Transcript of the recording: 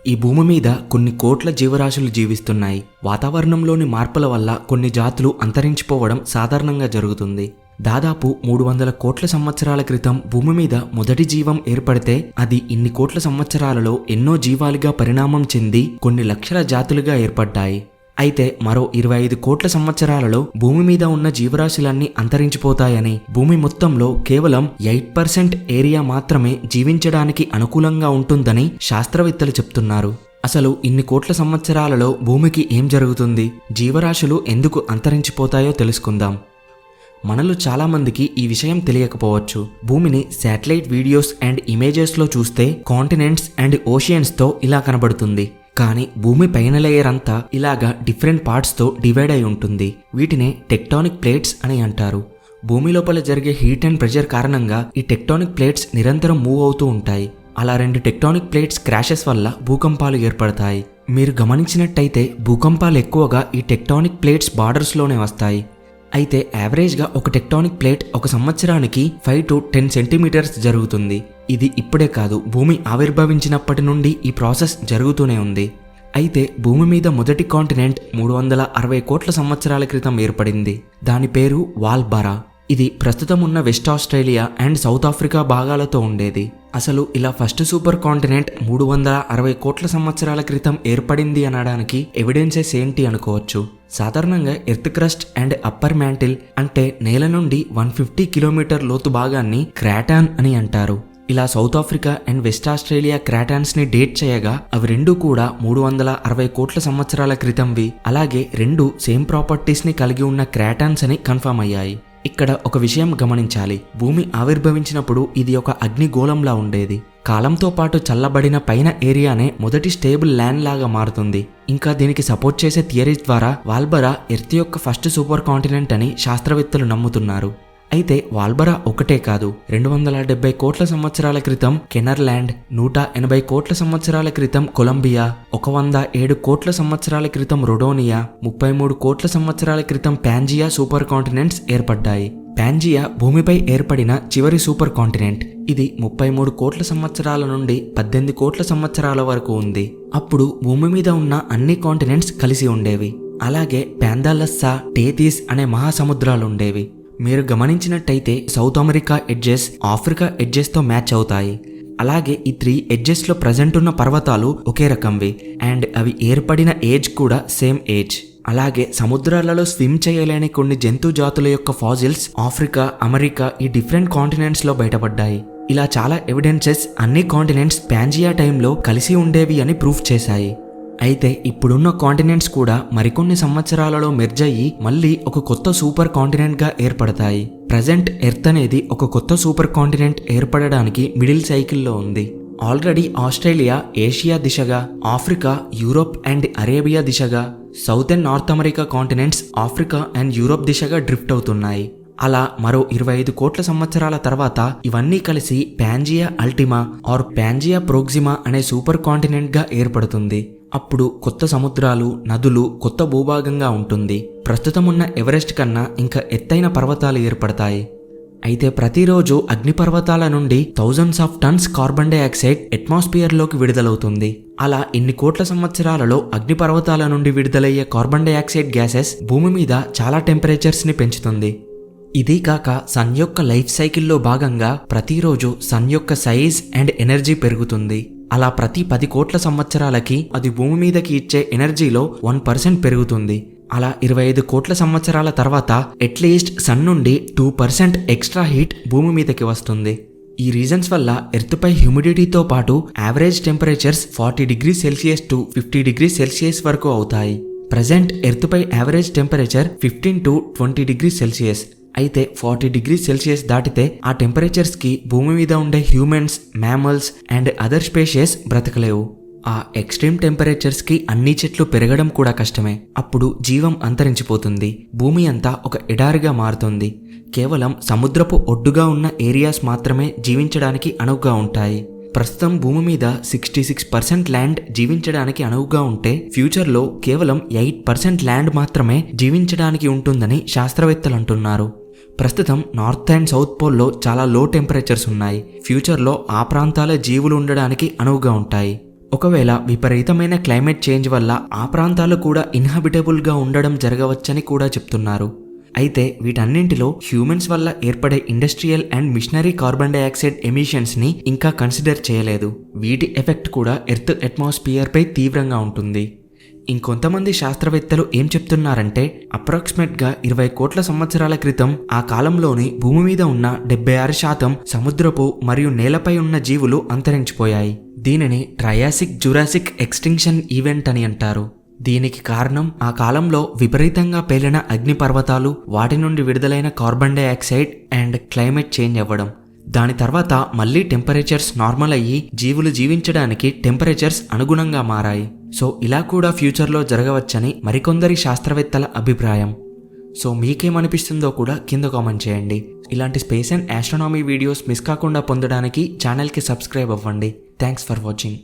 ఈ భూమి మీద కొన్ని కోట్ల జీవరాశులు జీవిస్తున్నాయి. వాతావరణంలోని మార్పుల వల్ల కొన్ని జాతులు అంతరించిపోవడం సాధారణంగా జరుగుతుంది. దాదాపు 300 కోట్ల సంవత్సరాల క్రితం భూమి మీద మొదటి జీవం ఏర్పడితే అది ఇన్ని కోట్ల సంవత్సరాలలో ఎన్నో జీవాలుగా పరిణామం చెంది కొన్ని లక్షల జాతులుగా ఏర్పడ్డాయి. అయితే మరో 25 కోట్ల సంవత్సరాలలో భూమి మీద ఉన్న జీవరాశులన్నీ అంతరించిపోతాయని, భూమి మొత్తంలో కేవలం 8% ఏరియా మాత్రమే జీవించడానికి అనుకూలంగా ఉంటుందని శాస్త్రవేత్తలు చెప్తున్నారు. అసలు ఇన్ని కోట్ల సంవత్సరాలలో భూమికి ఏం జరుగుతుంది, జీవరాశులు ఎందుకు అంతరించిపోతాయో తెలుసుకుందాం. మనలో చాలా మందికి ఈ విషయం తెలియకపోవచ్చు. భూమిని శాటిలైట్ వీడియోస్ అండ్ ఇమేజెస్లో చూస్తే కాంటినెంట్స్ అండ్ ఓషియన్స్తో ఇలా కనబడుతుంది. కానీ భూమి పైన లేయర్ అంతా ఇలాగా డిఫరెంట్ పార్ట్స్తో డివైడ్ అయి ఉంటుంది. వీటినే టెక్టానిక్ ప్లేట్స్ అని అంటారు. భూమి లోపల జరిగే హీట్ అండ్ ప్రెషర్ కారణంగా ఈ టెక్టానిక్ ప్లేట్స్ నిరంతరం మూవ్ అవుతూ ఉంటాయి. అలా 2 టెక్టానిక్ ప్లేట్స్ క్రాషెస్ వల్ల భూకంపాలు ఏర్పడతాయి. మీరు గమనించినట్టయితే భూకంపాలు ఎక్కువగా ఈ టెక్టానిక్ ప్లేట్స్ బార్డర్స్లోనే వస్తాయి. అయితే యావరేజ్గా ఒక టెక్టానిక్ ప్లేట్ ఒక సంవత్సరానికి 5 to 10 సెంటీమీటర్స్ జరుగుతుంది. ఇది ఇప్పుడే కాదు, భూమి ఆవిర్భవించినప్పటి నుండి ఈ ప్రాసెస్ జరుగుతూనే ఉంది. అయితే భూమి మీద మొదటి కాంటినెంట్ 360 కోట్ల సంవత్సరాల క్రితం ఏర్పడింది. దాని పేరు వాల్బరా. ఇది ప్రస్తుతం ఉన్న west Australia and south Africa భాగాలతో ఉండేది. అసలు ఇలా ఫస్ట్ సూపర్ కాంటినెంట్ 360 కోట్ల సంవత్సరాల క్రితం ఏర్పడింది అనడానికి ఎవిడెన్సెస్ ఏంటి అనుకోవచ్చు. సాధారణంగా earth crust and upper mantle అంటే నేల నుండి 150 కిలోమీటర్ లోతు భాగాన్ని క్రాటాన్ అని అంటారు. ఇలా South Africa and West Australia cratons ని డేట్ చేయగా అవి రెండు కూడా 360 కోట్ల సంవత్సరాల క్రితంవి. అలాగే రెండు సేమ్ ప్రాపర్టీస్ ని కలిగి ఉన్న క్రాటాన్స్ అని కన్ఫర్మ్ అయ్యాయి. ఇక్కడ ఒక విషయం గమనించాలి. భూమి ఆవిర్భవించినప్పుడు ఇది ఒక అగ్నిగోళంలా ఉండేది. కాలంతో పాటు చల్లబడిన పైన ఏరియానే మొదటి స్టేబుల్ ల్యాండ్ లాగా మారుతుంది. ఇంకా దీనికి సపోర్ట్ చేసే థియరీస్ ద్వారా వాల్బరా ఎర్త్ యొక్క ఫస్ట్ సూపర్ కాంటినెంట్ అని శాస్త్రవేత్తలు నమ్ముతున్నారు. అయితే వాల్బరా ఒకటే కాదు, 270 కోట్ల సంవత్సరాల క్రితం కెనర్లాండ్, 180 కోట్ల సంవత్సరాల క్రితం కొలంబియా, 107 కోట్ల సంవత్సరాల క్రితం రొడోనియా, 33 కోట్ల సంవత్సరాల క్రితం పాంజియా సూపర్ కాంటినెంట్స్ ఏర్పడ్డాయి. పాంజియా భూమిపై ఏర్పడిన చివరి సూపర్ కాంటినెంట్. ఇది 33 కోట్ల సంవత్సరాల నుండి 18 కోట్ల సంవత్సరాల వరకు ఉంది. అప్పుడు భూమి మీద ఉన్న అన్ని కాంటినెంట్స్ కలిసి ఉండేవి. అలాగే పాందాలస్సా, టేథీస్ అనే మహాసముద్రాలు ఉండేవి. మీరు గమనించినట్టయితే సౌత్ అమెరికా ఎడ్జెస్ ఆఫ్రికా ఎడ్జెస్తో మ్యాచ్ అవుతాయి. అలాగే ఈ 3 ఎడ్జెస్లో ప్రజెంట్ ఉన్న పర్వతాలు ఒకే రకంవి అండ్ అవి ఏర్పడిన ఏజ్ కూడా సేమ్ ఏజ్. అలాగే సముద్రాలలో స్విమ్ చేయలేని కొన్ని జంతు జాతుల యొక్క ఫాజిల్స్ ఆఫ్రికా, అమెరికా ఈ డిఫరెంట్ కాంటినెంట్స్లో బయటపడ్డాయి. ఇలా చాలా ఎవిడెన్సెస్ అన్ని కాంటినెంట్స్ పాంజియా టైంలో కలిసి ఉండేవి అని ప్రూఫ్ చేశాయి. అయితే ఇప్పుడున్న కాంటినెంట్స్ కూడా మరికొన్ని సంవత్సరాలలో మెర్జ్ అయ్యి మళ్ళీ ఒక కొత్త సూపర్ కాంటినెంట్గా ఏర్పడతాయి. ప్రజెంట్ ఎర్త్ అనేది ఒక కొత్త సూపర్ కాంటినెంట్ ఏర్పడడానికి మిడిల్ సైకిల్లో ఉంది. ఆల్రెడీ ఆస్ట్రేలియా ఏషియా దిశగా, ఆఫ్రికా, యూరోప్ అండ్ అరేబియా దిశగా, south and north America continents Africa and Europe దిశగా డ్రిఫ్ట్ అవుతున్నాయి. అలా మరో 25 కోట్ల సంవత్సరాల తర్వాత ఇవన్నీ కలిసి Pangaea Ultima or Pangaea Proxima అనే సూపర్ కాంటినెంట్గా ఏర్పడుతుంది. అప్పుడు కొత్త సముద్రాలు, నదులు, కొత్త భూభాగంగా ఉంటుంది. ప్రస్తుతం ఉన్న ఎవరెస్ట్ కన్నా ఇంకా ఎత్తైన పర్వతాలు ఏర్పడతాయి. అయితే ప్రతిరోజు అగ్నిపర్వతాల నుండి thousands of tons carbon dioxide అట్మాస్ఫియర్లోకి విడుదలవుతుంది. అలా ఇన్ని కోట్ల సంవత్సరాలలో అగ్నిపర్వతాల నుండి విడుదలయ్యే కార్బన్ డైఆక్సైడ్ గ్యాసెస్ భూమి మీద చాలా టెంపరేచర్స్ని పెంచుతుంది. ఇదీ కాక సన్ యొక్క లైఫ్ సైకిల్లో భాగంగా ప్రతిరోజు సన్ యొక్క సైజ్ అండ్ ఎనర్జీ పెరుగుతుంది. అలా ప్రతి 10 కోట్ల సంవత్సరాలకి అది భూమి మీదకి ఇచ్చే ఎనర్జీలో 1% పెరుగుతుంది. అలా 25 కోట్ల సంవత్సరాల తర్వాత అట్లీస్ట్ సన్ నుండి 2% ఎక్స్ట్రా హీట్ భూమి మీదకి వస్తుంది. ఈ రీజన్స్ వల్ల ఎర్త్పై హ్యూమిడిటీతో పాటు average temperatures 40 degrees Celsius to 50 degrees Celsius వరకు అవుతాయి. ప్రజెంట్ ఎర్త్పై average temperature 15 to 20 degrees Celsius. అయితే 40 degrees Celsius దాటితే ఆ టెంపరేచర్స్కి భూమి మీద ఉండే humans, mammals and other species బ్రతకలేవు. ఆ ఎక్స్ట్రీమ్ టెంపరేచర్స్కి అన్ని చెట్లు పెరగడం కూడా కష్టమే. అప్పుడు జీవం అంతరించిపోతుంది. భూమి అంతా ఒక ఎడారిగా మారుతుంది. కేవలం సముద్రపు ఒడ్డుగా ఉన్న ఏరియాస్ మాత్రమే జీవించడానికి అనువుగా ఉంటాయి. ప్రస్తుతం భూమి మీద 66% ల్యాండ్ జీవించడానికి అనువుగా ఉంటే ఫ్యూచర్లో కేవలం 8% ల్యాండ్ మాత్రమే జీవించడానికి ఉంటుందని శాస్త్రవేత్తలు అంటున్నారు. ప్రస్తుతం నార్త్ అండ్ సౌత్ పోల్లో చాలా లో టెంపరేచర్స్ ఉన్నాయి. ఫ్యూచర్లో ఆ ప్రాంతాల జీవులు ఉండడానికి అనువుగా ఉంటాయి. ఒకవేళ విపరీతమైన క్లైమేట్ చేంజ్ వల్ల ఆ ప్రాంతాలు కూడా ఇన్హాబిటబుల్గా ఉండడం జరగవచ్చని కూడా చెప్తున్నారు. అయితే వీటన్నింటిలో హ్యూమన్స్ వల్ల ఏర్పడే industrial and machinery carbon dioxide ఎమిషన్స్ని ఇంకా కన్సిడర్ చేయలేదు. వీటి ఎఫెక్ట్ కూడా ఎర్త్ అట్మాస్ఫియర్పై తీవ్రంగా ఉంటుంది. ఇంకొంతమంది శాస్త్రవేత్తలు ఏం చెప్తున్నారంటే అప్రాక్సిమేట్గా 20 కోట్ల సంవత్సరాల క్రితం ఆ కాలంలోని భూమి మీద ఉన్న 76% సముద్రపు మరియు నేలపై ఉన్న జీవులు అంతరించిపోయాయి. దీనిని ట్రయాసిక్ జురాసిక్ ఎక్స్టింక్షన్ ఈవెంట్ అని అంటారు. దీనికి కారణం ఆ కాలంలో విపరీతంగా పేలిన అగ్నిపర్వతాలు, వాటి నుండి విడుదలైన carbon dioxide and climate change అవ్వడం. దాని తర్వాత మళ్ళీ టెంపరేచర్స్ నార్మల్ అయ్యి జీవులు జీవించడానికి టెంపరేచర్స్ అనుగుణంగా మారాయి. సో ఇలా కూడా ఫ్యూచర్లో జరగవచ్చని మరికొందరి శాస్త్రవేత్తల అభిప్రాయం. సో మీకేమనిపిస్తుందో కూడా కింద కామెంట్ చేయండి. ఇలాంటి space and astronomy videos miss కాకుండా పొందడానికి ఛానల్కి సబ్స్క్రైబ్ అవ్వండి. Thanks for watching.